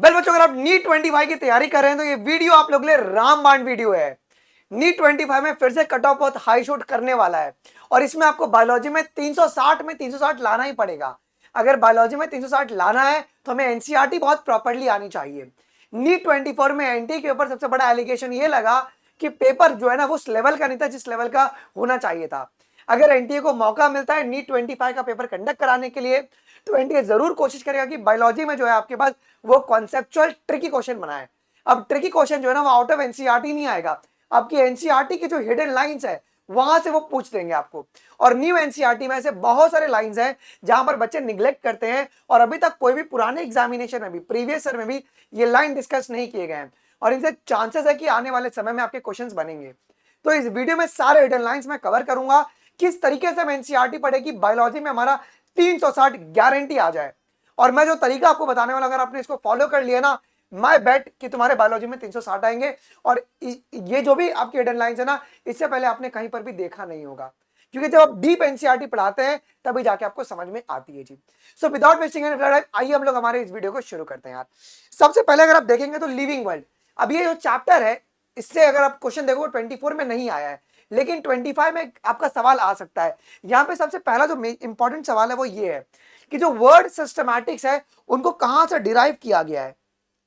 Well बच्चों, अगर आप नीट 25 की तैयारी कर रहे हैं तो ये वीडियो आप लोग के लिए रामबाण वीडियो है। नीट 25 में फिर से कट ऑफ बहुत हाई शूट करने वाला है और इसमें आपको बायोलॉजी में 360 लाना ही पड़ेगा। अगर बायोलॉजी में 360 लाना है तो हमें एनसीईआरटी बहुत प्रॉपर्ली आनी चाहिए। नीट 24 में एनटी के ऊपर सबसे बड़ा एलिगेशन ये लगा कि पेपर जो है ना वो उस लेवल का नहीं था जिस लेवल का होना चाहिए था। अगर एनटीए को मौका मिलता है नीट 25 का पेपर कंडक्ट कराने के लिए तो एनटीए जरूर कोशिश करेगा कि बायोलॉजी में जो है आपके पास वो कॉन्सेप्चुअल ट्रिकी क्वेश्चन बनाए। अब ट्रिकी क्वेश्चन जो है ना वो आउट ऑफ एनसीईआरटी नहीं आएगा, आपकी एनसीईआरटी की जो हिडन लाइंस है वहां से वो पूछ देंगे आपको। और न्यू एनसीईआरटी में ऐसे बहुत सारे लाइंस हैं जहां पर बच्चे निग्लेक्ट करते हैं और अभी तक कोई भी पुराने एग्जामिनेशन में भी प्रीवियस ईयर में भी ये लाइन डिस्कस नहीं किए गए हैं और इनसे चांसेस है कि आने वाले समय में आपके क्वेश्चंस बनेंगे। तो इस वीडियो में सारे हिडन लाइंस मैं कवर करूंगा, किस तरीके से हम एनसीईआरटी पढ़ेगी बायोलॉजी में हमारा 360 गारंटी आ जाए। और मैं जो तरीका आपको बताने वाला, अगर आपने इसको फॉलो कर लिया ना, माय बेट कि तुम्हारे बायोलॉजी में 360 आएंगे। और ये जो भी आपकी हिडन लाइंस है ना, इससे पहले आपने कहीं पर भी देखा नहीं होगा, क्योंकि जब आप डीप एनसीईआरटी पढ़ाते हैं तभी जाके आपको समझ में आती है जी। So without wasting any time आइए हम लोग हमारे इस वीडियो को शुरू करते हैं यार। सबसे पहले अगर आप देखेंगे तो लिविंग वर्ल्ड, अब ये जो चैप्टर है इससे अगर आप क्वेश्चन देखो 24 में नहीं आया है लेकिन 25 में आपका सवाल आ सकता है। यहां पे सबसे पहला जो इंपॉर्टेंट सवाल है वो ये है कि जो वर्ड सिस्टमैटिक्स है उनको कहां से डिराइव किया गया है।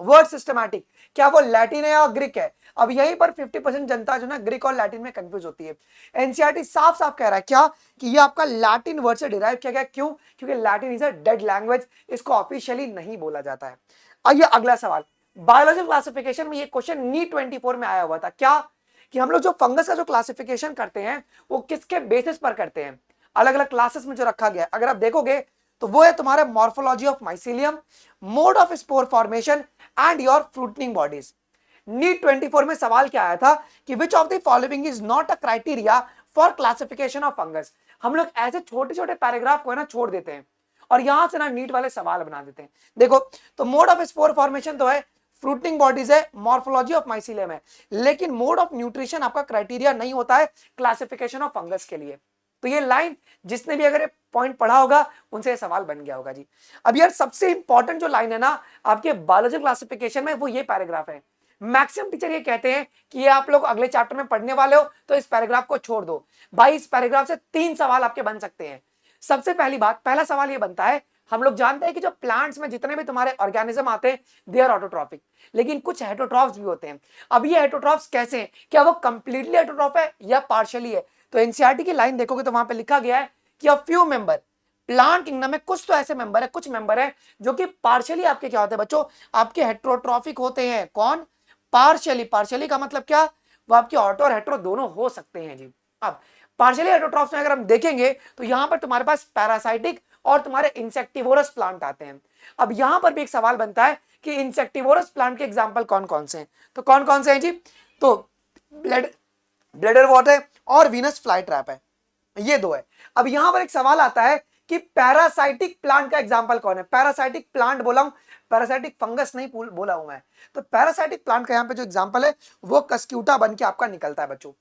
वर्ड सिस्टमैटिक क्या वो लैटिन है या ग्रीक है? अब यहीं पर 50% जनता जो ना ग्रीक और लैटिन में कंफ्यूज होती है। एनसीईआरटी साफ साफ कह रहा है क्या कि ये आपका लैटिन वर्ड से डिराइव किया गया। क्यों? क्योंकि Latin is a dead language, इसको ऑफिशियली नहीं बोला जाता है। आइए अगला सवाल, बायोलॉजिकल क्लासिफिकेशन में ये क्वेश्चन नीट 24 में आया हुआ था क्या कि हम लोग जो फंगस का जो क्लासिफिकेशन करते हैं वो किसके बेसिस पर करते हैं। अलग अलग क्लासेस में जो रखा गया अगर आप देखोगे तो वो है तुम्हारे morphology of mycelium, mode of spore formation and your fruiting bodies. NEET 24 में सवाल क्या आया था कि which of the following is not a criteria for classification of fungus. हम लोग ऐसे छोटे छोटे पैराग्राफ को है ना छोड़ देते हैं और यहां से ना नीट वाले सवाल बना देते हैं। देखो तो मोड ऑफ स्पोर फॉर्मेशन तो है, फ्रूटिंग बॉडीज है, मॉर्फोलॉजी ऑफ माइसीलियम है, लेकिन मोड ऑफ न्यूट्रिशन आपका क्राइटेरिया नहीं होता है क्लासिफिकेशन ऑफ फंगस के लिए। तो ये लाइन जिसने भी अगर पॉइंट पढ़ा होगा उनसे सवाल बन गया होगा जी। अब यार सबसे इंपॉर्टेंट जो लाइन है ना आपके बायोलॉजी क्लासिफिकेशन में वो ये पैराग्राफ है। मैक्सिमम टीचर ये कहते हैं कि ये आप लोग अगले चैप्टर में पढ़ने वाले हो तो इस पैराग्राफ को छोड़ दो। भाई इस पैराग्राफ से 3 सवाल आपके बन सकते हैं। सबसे पहली बात, पहला सवाल ये बनता है, हम लोग जानते हैं कि जो प्लांट्स में जितने भी तुम्हारे ऑर्गेनिज्म आते हैं दे आर ऑटोट्रॉफिक, लेकिन कुछ हेटरोट्रॉफ्स भी होते हैं। अब ये हेटरोट्रॉफ्स कैसे हैं? क्या वो कंप्लीटली हेटरोट्रॉफ है या पार्शियली है? तो एनसीईआरटी की लाइन देखोगे तो वहां पे लिखा गया है कि a few member, plant kingdom में कुछ तो ऐसे मेंबर है, कुछ मेंबर है जो कि पार्शियली आपके क्या होते हैं बच्चों, आपके हेटरोट्रॉफिक होते हैं। कौन? पार्शियली। पार्शियली का मतलब क्या? वो आपके ऑटो और हेट्रो दोनों हो सकते हैं जी। अब पार्शियली हेटरोट्रॉफ्स में अगर हम देखेंगे तो यहां पर तुम्हारे पास पैरासाइटिक और तुम्हारे इंसेक्टिवोरस प्लांट आते हैं। अब यहां पर भी एक सवाल बनता है कि इंसेक्टिवोरस प्लांट के एग्जांपल कौन कौन से हैं? तो कौन कौन से हैं जी? तो ब्लेडर वॉट है और वीनस फ्लाई ट्रैप है, ये दो है। अब यहां पर एक सवाल आता है कि पैरासाइटिक प्लांट का एग्जांपल कौन है? पैरासाइटिक प्लांट बोला हूं, पैरासाइटिक फंगस नहीं बोला हूं मैं। तो पैरासाइटिक प्लांट का यहां पे जो एग्जांपल है वो कस्क्यूटा बन के आपका निकलता है बच्चों।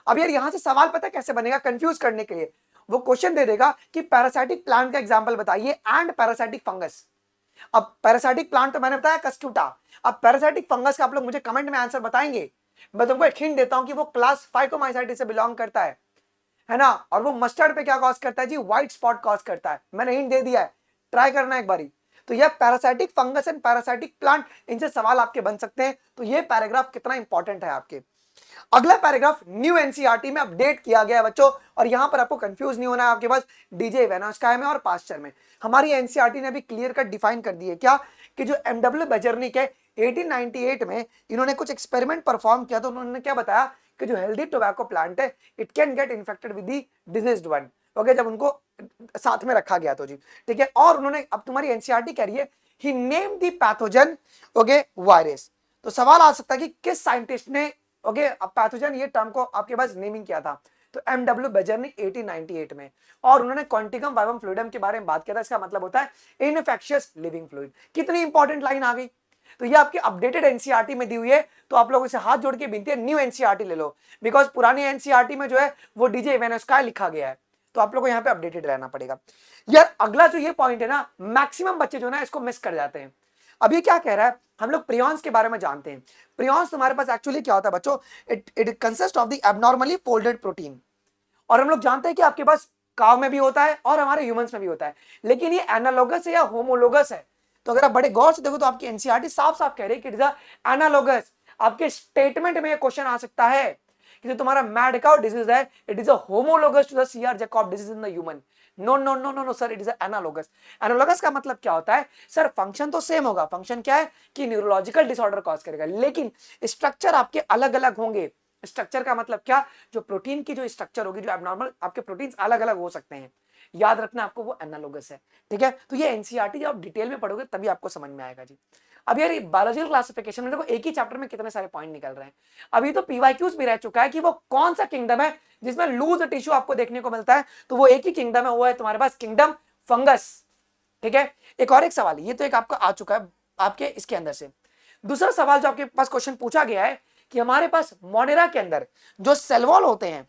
अब यार यहां से सवाल पता कैसे बनेगा कंफ्यूज करने के लिए, वो क्वेश्चन दे देगा कि पैरासाइटिक प्लांट का एग्जांपल बताइए एंड पैरासाइटिक फंगस। अब पैरासाइटिक प्लांट तो मैंने बताया कस्क्यूटा, अब पैरासाइटिक फंगस का आप लोग मुझे कमेंट में आंसर बताएंगे। मैं तुमको एक हिंट देता हूं कि वो क्लास फाइकोमाइसाइटिस से बिलोंग करता है ना। और वो मस्टर्ड पे क्या कॉज करता है जी? व्हाइट स्पॉट कॉज करता है। मैंने हिंट दे दिया है, ट्राई करना एक बारी। तो ये parasitic fungus and parasitic plant, इनसे सवाल आपके बन सकते हैं। तो ये पैराग्राफ कितना इंपॉर्टेंट है आपके। अगला पैराग्राफ न्यू एनसीईआरटी में अपडेट किया गया है बच्चों, और यहां पर आपको कंफ्यूज नहीं होना है। आपके पास डीजे वेनोस्काई में और पास्चर में हमारी एनसीईआरटी ने भी क्लियर कट डिफाइन कर दी है क्या कि जो एमडब्ल्यू बेजर्निक है 1898 में इन्होंने कुछ एक्सपेरिमेंट परफॉर्म किया। तो उन्होंने क्या बताया कि जो हेल्दी टोबैको प्लांट है it can get infected with the diseased one. Okay, जब उनको साथ में रखा गया तो जी ठीक है। और उन्होंने, अब तुम्हारी एनसीईआरटी कह रही है he name the pathogen okay virus. तो सवाल आ सकता है कि किस साइंटिस्ट ने ओके अब पैथोजन ये टर्म को आपके पास नेमिंग किया था? तो एमडब्ल्यू बेजर्निक 1898 में। और उन्होंने क्वांटिकम वाइवम फ्लूइडम के बारे में बात किया था। इसका मतलब होता है इनफेक्शियस लिविंग फ्लूइड। कितनी इंपॉर्टेंट लाइन आ गई। तो ये आपकी अपडेटेड एनसीईआरटी में दी हुई है, तो आप लोगों से हाथ जोड़ के विनती है न्यू एनसीईआरटी ले लो, बिकॉज पुरानी एनसीईआरटी में जो है वो डीजे वेनोस्काई लिखा गया है। तो आप लोगों को यहाँ पे अपडेटेड रहना पड़ेगा यार। अगला जो ये पॉइंट है ना, मैक्सिमम बच्चे जो ना इसको मिस कर जाते हैं। अब ये क्या कह रहा है, हम लोग प्रियॉन्स के बारे में जानते हैं। प्रियॉन्स तुम्हारे पास एक्चुअली क्या होता है बच्चों, it consist of the abnormally folded protein. और हम लोग जानते हैं कि आपके पास काव में भी होता है और हमारे ह्यूमंस में भी होता है, लेकिन ये एनालॉगस है या होमोलोगस है? तो अगर आप बड़े गौर से देखो तो आपकी एनसीईआरटी साफ साफ कह रही है कि इट इज एनालॉगस। आपके स्टेटमेंट में ये क्वेश्चन आ सकता है कि जो तुम्हारा मैड काउ डिजीज है it is a homologous to the CR Jakob disease in the human. No no no no no sir, it is analogous. Analogous का मतलब क्या होता है सर? फंक्शन तो सेम होगा। फंक्शन क्या है कि न्यूरोलॉजिकल डिसऑर्डर कॉज करेगा, लेकिन स्ट्रक्चर आपके अलग अलग होंगे। स्ट्रक्चर का मतलब क्या? जो प्रोटीन की जो स्ट्रक्चर होगी, जो एबनॉर्मल आपके प्रोटीन्स अलग अलग हो सकते हैं, याद रखना आपको वो एनालॉगस है। ठीक है, तो ये एनसीईआरटी जब आप डिटेल में पढ़ोगे तभी आपको समझ में आएगा जी। अब यार बायोलॉजिकल क्लासिफिकेशन में देखो एक ही चैप्टर में कितने सारे पॉइंट निकल रहे हैं। अभी तो पीवाईक्यूज भी रह चुका है कि वो कौन सा किंगडम है जिसमें लूज टिश्यू आपको देखने को मिलता है, तो वो एक ही किंगडम है, वो है तुम्हारे पास किंगडम फंगस। ठीक है, एक और एक सवाल, ये तो एक आपका आ चुका है आपके इसके अंदर से। दूसरा सवाल जो आपके पास क्वेश्चन पूछा गया है कि हमारे पास मोनेरा के अंदर जो सेल वॉल होते हैं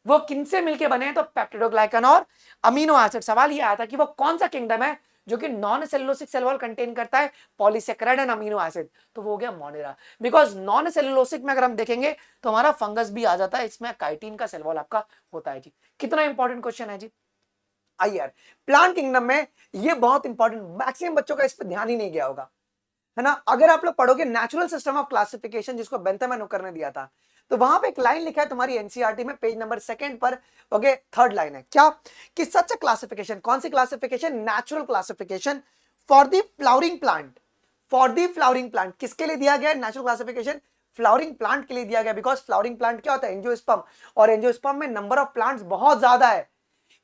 वो किनसे मिलके बने हैं, तो पेप्टिडोग्लाइकन और अमीनो एसिड। सवाल ये आया था कि वो कौन सा किंगडम है जो कि non cellulosic cell wall contain करता है पॉलीसेकेराइड एंड अमीनो एसिड, तो वो हो गया मोनेरा। बिकॉज नॉन सेलुलोसिक में अगर हम देखेंगे तो हमारा फंगस भी आ जाता है, इसमें काइटिन का सेल वॉल आपका होता है जी। कितना इंपॉर्टेंट क्वेश्चन है जी। आइए यार, प्लांट किंगडम में ये बहुत इंपॉर्टेंट, मैक्सिमम बच्चों का इस पर ध्यान ही नहीं गया होगा, है ना। अगर आप लोग पढ़ोगे नेचुरल सिस्टम ऑफ क्लासिफिकेशन जिसको बेंथम एंड हुकर ने दिया था, तो वहां पे एक लाइन लिखा है तुम्हारी एनसीईआरटी में पेज नंबर 2 पर, ओके, 3rd लाइन है क्या कि सच क्लासिफिकेशन, कौन सी classification? Natural classification for the flowering plant. For the flowering plant किसके लिए दिया गया नेचुरल क्लासिफिकेशन? फ्लावरिंग प्लांट के लिए दिया गया। बिकॉज फ्लावरिंग प्लांट क्या होता है? एंजियोस्पर्म, और एंजियोस्पर्म में नंबर ऑफ प्लांट्स बहुत ज्यादा है,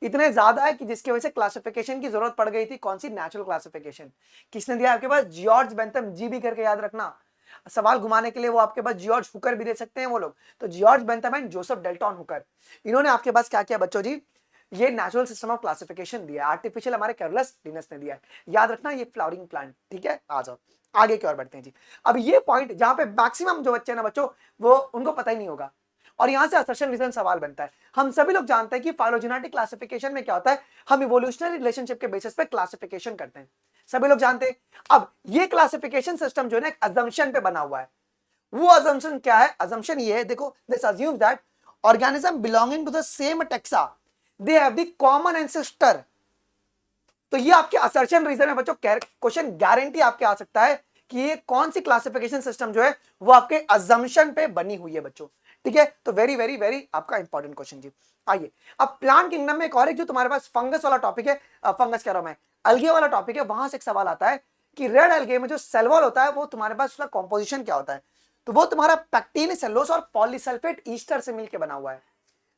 इतने ज्यादा है कि जिसकी वजह से क्लासिफिकेशन की जरूरत पड़ गई थी। कौन सी? Natural classification. किसने दिया आपके पास? जॉर्ज बेंथम, जी भी करके याद रखना, सवाल घुमाने के लिए वो आपके पास जॉर्ज हुकर भी दे सकते हैं वो लोग, तो George Bentham and Joseph Dalton Hooker, इन्होंने आपके पास क्या किया बच्चों जी? ये नेचुरल सिस्टम ऑफ क्लासिफिकेशन दिया, आर्टिफिशियल हमारे कैरोलस लिनस ने दिया है। याद रखना ये फ्लावरिंग प्लांट। ठीक है, आ जाओ आगे की ओर बढ़ते हैं जी। अब ये पॉइंट जहां पे मैक्सिमम जो बच्चे ना बच्चों वो उनको पता ही नहीं होगा, और यहां से असर्शन रीजन सवाल बनता है। हम सभी लोग जानते हैं कि फाइलोजेनेटिक क्लासिफिकेशन में क्या होता है, हम इवोल्यूशनरी रिलेशनशिप के बेसिस पे क्लासिफिकेशन करते हैं, सभी लोग जानते हैं। अब ये क्लासिफिकेशन सिस्टम जो है ना एक अजम्पशन पे बना हुआ है। वो अजम्पशन क्या है? अजम्पशन ये है, देखो, this assumes that organism belonging to the same taxa they have the common ancestor. तो ये आपके असर्शन रीजन है बच्चों। क्वेश्चन गारंटी आपके आ सकता है कि ये कौन सी क्लासिफिकेशन सिस्टम जो है वो आपके अजम्पशन पे बनी हुई है बच्चों। ठीक है, तो वेरी वेरी वेरी आपका इंपॉर्टेंट क्वेश्चन जी। आइए, अब प्लांट किंगडम में एक और एक जो तुम्हारे पास फंगस वाला टॉपिक है, फंगस कह रहा हूं मैं, अलगे वाला टॉपिक है, वहां से एक सवाल आता है कि रेड अलगे में जो सेल वॉल होता है वो तुम्हारे पास उसका कॉम्पोजिशन क्या होता है, तो वो तुम्हारा पैक्टिन सेलुलोज और पॉलीसल्फेट ईस्टर से मिलकर बना हुआ है।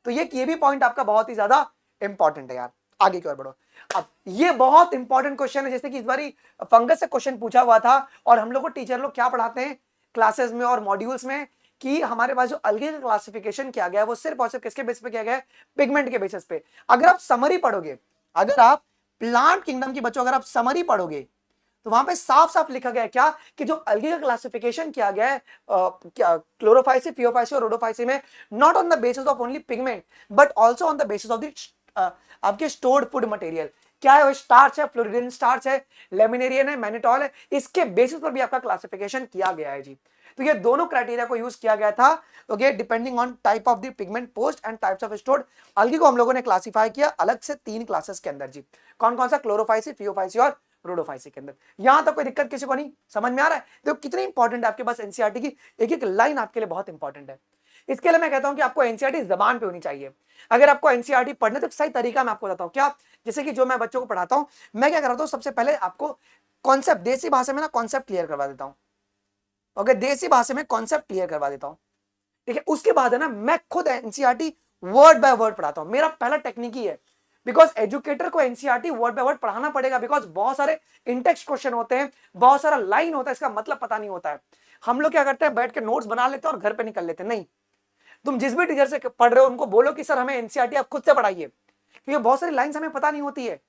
तो ये भी पॉइंट आपका बहुत ही ज्यादा इंपॉर्टेंट है यार। आगे की ओर बढ़ो। अब ये बहुत इंपॉर्टेंट क्वेश्चन है, जैसे कि इस बारी फंगस से क्वेश्चन पूछा हुआ था, और हम लोग को टीचर लोग क्या पढ़ाते हैं क्लासेस में और मॉड्यूल्स में कि हमारे पास जो अलगे का क्लासिफिकेशन किया गया है वो सिर्फ और सिर्फ किसके बेसिस पे किया गया है? पिगमेंट के बेसिस पे। अगर आप समरी पढ़ोगे, अगर आप प्लांट किंगडम की बच्चों अगर आप समरी पढ़ोगे तो वहां पे साफ साफ लिखा गया है क्या कि जो अलगे का क्लासिफिकेशन किया गया है क्या क्लोरोफाइसी, फियोफाइसी और रोडोफाइसी में, not on the basis of only pigment but also on the basis of the आपके स्टोर्ड फूड मटेरियल। क्या है वो? स्टार्च है, फ्लोरिडिन स्टार्च है, लेमिनेरियन है, मैनिटॉल है, इसके बेसिस पर भी आपका क्लासिफिकेशन किया गया है जी। तो ये दोनों क्राइटेरिया को यूज किया गया था, okay, depending on type of the pigment post and types of stored. Algae को हम लोगों ने क्लासिफाई किया अलग से 3 क्लासेस के अंदर जी। कौन कौन सा? क्लोरोफाइसी, फियोफाइसी और रोडोफाइसी के अंदर। यहां तक कोई दिक्कत किसी को नहीं? समझ में आ रहा है? देखो कितनी इंपॉर्टेंट है आपके पास एनसीईआरटी की एक एक लाइन आपके लिए बहुत इंपॉर्टेंट है। इसके लिए मैं कहता हूं कि आपको एनसीईआरटी जबान पे होनी चाहिए। अगर आपको एनसीईआरटी पढ़ने तो सही तरीका मैं आपको बताता हूं क्या, जैसे कि जो मैं बच्चों को पढ़ाता हूं, मैं क्या करता हूं, सबसे पहले आपको कॉन्सेप्ट देसी भाषा में ना कॉन्सेप्ट क्लियर करवा देता हूं। ओके, देसी भाषा में कॉन्सेप्ट क्लियर करवा देता हूं। ठीक है, उसके बाद है ना मैं खुद एनसीईआरटी वर्ड बाय वर्ड पढ़ाता हूं। मेरा पहला टेक्निक ही है, बिकॉज एजुकेटर को एनसीईआरटी वर्ड बाय वर्ड पढ़ाना पड़ेगा, बिकॉज बहुत सारे इंटेक्स्ट क्वेश्चन होते हैं, बहुत सारा लाइन होता है, इसका मतलब पता नहीं होता है। हम लोग क्या करते हैं, बैठ के नोट्स बना लेते हैं और घर पे निकल लेते हैं। नहीं, तुम जिस भी टीचर से पढ़ रहे हो उनको बोलो कि सर हमें एनसीईआरटी आप खुद से पढ़ाइए, क्योंकि बहुत सारी लाइंस हमें पता नहीं होती है।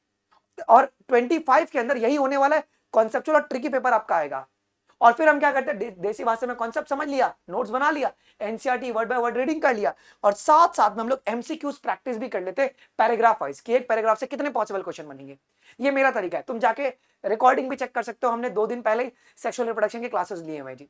और 25 के अंदर यही होने वाला है, कॉन्सेप्चुअल और ट्रिकी पेपर आपका आएगा। और फिर हम क्या करते हैं, देसी भाषा में कॉन्सेप्ट समझ लिया, नोट्स बना लिया, NCERT word by word reading कर लिया, और साथ साथ में हम लोग एमसीक्यूज प्रैक्टिस भी कर लेते पैराग्राफ वाइज कि एक पैराग्राफ से कितने पॉसिबल क्वेश्चन बनेंगे। ये मेरा तरीका है, तुम जाके रिकॉर्डिंग भी चेक कर सकते हो, हमने 2 दिन पहले ही सेक्सुअल रिप्रोडक्शन के क्लासेस लिए हैं जी।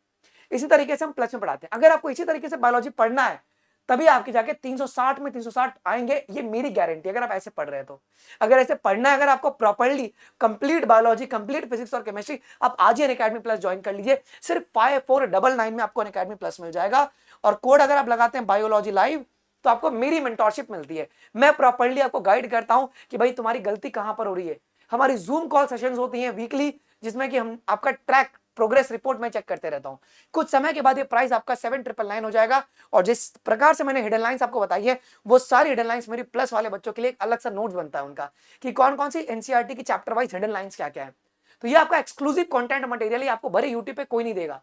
इसी तरीके से हम प्लस में पढ़ाते हैं। अगर आपको इसी तरीके से बायोलॉजी पढ़ना है तभी आपके जाके 360 में 360 आएंगे, ये मेरी गारंटी। अगर आप ऐसे पढ़ रहे हैं तो, अगर ऐसे पढ़ना है, अगर आपको properly complete biology, complete physics और केमिस्ट्री, आप आज ही अनअकैडमी प्लस ज्वाइन कर लीजिए। सिर्फ 5499 में आपको अनअकैडमी प्लस मिल जाएगा। और कोड अगर आप लगाते हैं बायोलॉजी लाइव तो आपको मेरी मेंटोरशिप मिलती है। मैं प्रॉपर्ली आपको गाइड करता हूं कि भाई तुम्हारी गलती कहां पर हो रही है। हमारी जूम कॉल सेशंस होती हैं वीकली, जिसमें कि हम आपका ट्रैक प्रोग्रेस रिपोर्ट में चेक करते रहता हूं। कुछ समय के बाद ये प्राइस आपका 7999 हो जाएगा। और जिस प्रकार से मैंने हिडन लाइंस आपको बताई है, वो सारी हिडन लाइंस मेरी प्लस वाले बच्चों के लिए एक अलग सा नोट्स बनता है उनका, कि कौन कौन सी एनसीईआरटी की चैप्टर वाइज हिडन लाइंस क्या क्या है। तो ये आपका एक्सक्लूसिव कंटेंट मटेरियल है, आपको भरे यूट्यूब पे कोई नहीं देगा।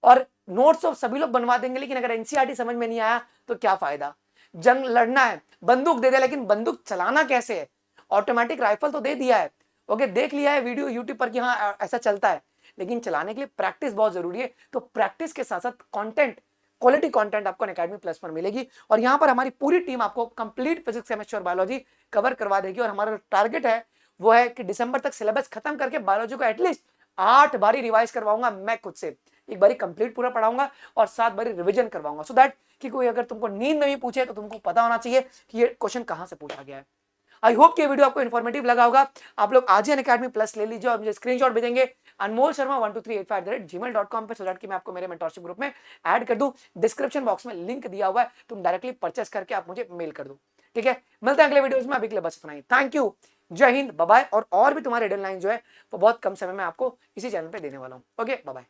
और नोट्स तो सभी लोग बनवा देंगे, लेकिन अगर एनसीईआरटी समझ में नहीं आया तो क्या फायदा। जंग लड़ना है, बंदूक दे दे, लेकिन बंदूक चलाना कैसे है। ऑटोमेटिक राइफल तो दे दिया है, ओके, देख लिया है वीडियो यूट्यूब पर कि हाँ ऐसा चलता है, लेकिन चलाने के लिए प्रैक्टिस बहुत जरूरी है। तो प्रैक्टिस के साथ साथ कंटेंट, क्वालिटी कंटेंट आपको अनअकैडमी प्लस पर मिलेगी। और यहाँ पर हमारी पूरी टीम आपको कंप्लीट फिजिक्स, केमिस्ट्री और बायोलॉजी कवर करवा देगी। और हमारा टारगेट है वो है कि दिसंबर तक सिलेबस खत्म करके बायोलॉजी को एटलीस्ट 8 बारी रिवाइज करवाऊंगा मैं खुद से। एक बारी कंप्लीट पूरा पढ़ाऊंगा और 7 बारी रिवीजन करवाऊंगा, सो दैट कि कोई अगर तुमको नींद में भी पूछे तो तुमको पता होना चाहिए कि ये क्वेश्चन कहां से पूछा गया है। आई होप कि ये वीडियो आपको इन्फॉर्मेटिव लगा होगा। आप लोग आज ही अनअकैडमी प्लस ले लीजिए और मुझे स्क्रीनशॉट भेजेंगे अनमोल शर्मा 12385@gmail.com पे, सो दैट कि मैं आपको मेरे मेंटरशिप ग्रुप में ऐड कर दूं। डिस्क्रिप्शन बॉक्स में लिंक दिया हुआ है, तुम डायरेक्टली परचेस करके आप मुझे मेल कर दो। ठीक है, मिलते हैं अगले वीडियोस में। अभी के लिए बस इतना ही। थैंक यू, जय हिंद, बाय बाय। और भी तुम्हारे डेडलाइन जो है वो बहुत कम समय में आपको इसी चैनल पे देने वाला हूँ। Okay, bye bye.